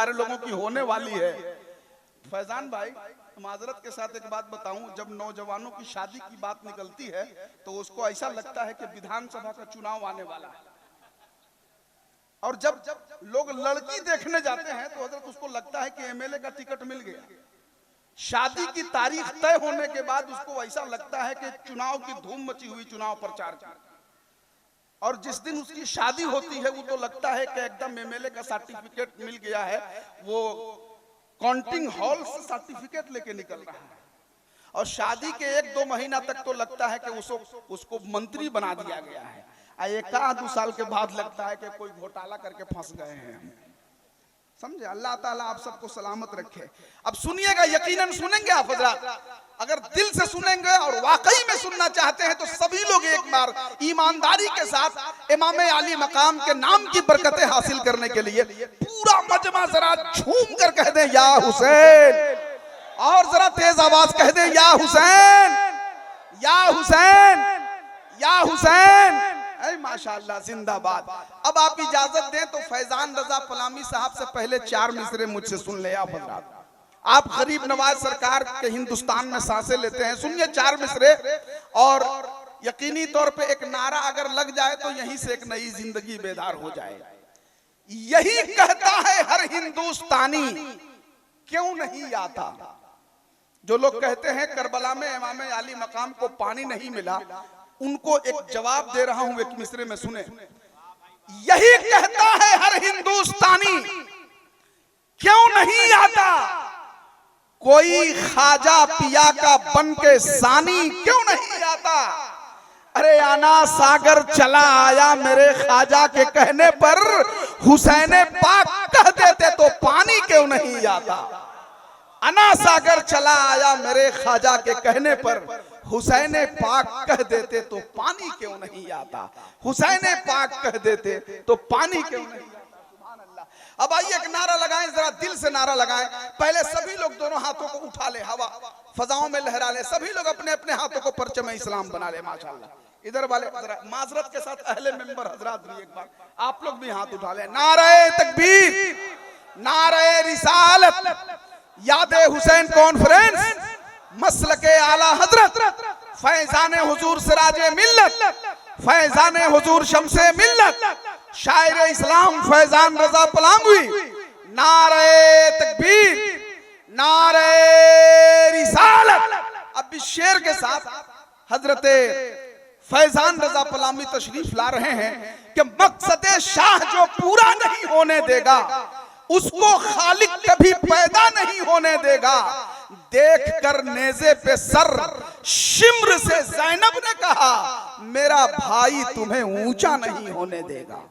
सारे लोगों की होने वाली है। फैजान भाई, माजरत के साथ एक बात बताऊं, जब नौजवानों की शादी की बात निकलती है तो उसको ऐसा लगता है कि विधानसभा का चुनाव आने वाला है, और जब लोग लड़की देखने जाते हैं तो हजरत उसको लगता है कि एमएलए का टिकट मिल गया। शादी की तारीख तय होने के बाद उसको ऐसा लगता है कि चुनाव की धूम मची हुई, चुनाव प्रचार की, और जिस दिन उसकी शादी होती है वो तो लगता है कि एकदम एमएलए का सर्टिफिकेट मिल गया है, वो काउंटिंग हॉल से सर्टिफिकेट लेके निकल रहा है। और शादी के 1-2 महीना तक तो लगता है कि उसको मंत्री बना दिया गया है, 1-2 साल के बाद लगता है कि कोई घोटाला करके फंस गए हैं। समझे? अल्लाह ताला आप सबको सलामत रखे। अब सुनिएगा, यकीनन सुनेंगे आप हजरात, अगर दिल से सुनेंगे और वाकई में सुनना चाहते हैं तो सभी लोग एक बार ईमानदारी के साथ इमाम अली मकाम के नाम की बरकतें हासिल करने के लिए पूरा मजमा जरा झूम कर कह दें या हुसैन, और जरा तेज आवाज कह दें या हुसैन, या हुसैन, या हुसैन। माशाअल्लाह, जिंदाबाद। अब आप इजाजत दें तो फैजान रजा पलामी साहब से पहले 4 मिसरे मुझसे सुन ले आप हजरात। आप गरीब नवाज सरकार के हिंदुस्तान में सांसें लेते हैं, सुनिए 4 मिसरे, और यकीनी तौर पे एक नारा अगर लग जाए तो यहीं से एक नई जिंदगी बेदार हो जाए। यही कहता है हर हिंदुस्तानी, क्यों नहीं आता। जो लोग कहते हैं करबला में इमाम अली मकाम को पानी नहीं मिला, उनको एक जवाब दे रहा हूं, एक मिसरे में सुने। यही कहता है हर हिंदुस्तानी, क्यों नहीं आता कोई ख्वाजा पिया का बन के सानी, क्यों नहीं आता। अरे आना सागर चला आया मेरे ख्वाजा के कहने पर, हुसैन पाक कह देते तो पानी क्यों नहीं आता। अना सागर चला आया मेरे ख्वाजा के कहने पर, हुसैन पाक कह देते तो पानी क्यों नहीं आता। हुसैन पाक कह देते तो पानी क्यों नहीं आता। सुभान अल्लाह। अब आइए एक नारा लगाएं, जरा दिल से नारा लगाएं। पहले सभी लोग दोनों हाथों को उठा ले, हवा फजाओं में लहरा ले, सभी लोग अपने अपने हाथों को परचम इस्लाम बना ले। माशाअल्लाह। इधर वाले जरा माजरत के साथ अहले मेंबर हजरात भी एक बार आप लोग भी हाथ उठा ले। नारे तकबीर, नारे रिसालत, यादे हुसैन कॉन्फ्रेंस, मसलके आला हजरत, फैजाने हुजूर सिराजे मिल्लत, फैजाने हुजूर शमसे मिल्लत, शायर इस्लाम फैजान रजा पलामवी। नारे तकबीर, नारे रिसालत। अब इस शेर के साथ हजरते फैजान रजा पलामी तशरीफ ला रहे हैं कि मकसदे शाह जो पूरा नहीं होने देगा, उसको खालिक कभी पैदा नहीं होने देगा। देख कर नेज़े पे सर शिम्र से ज़ैनब ने कहा, मेरा भाई तुम्हें ऊंचा नहीं होने देगा।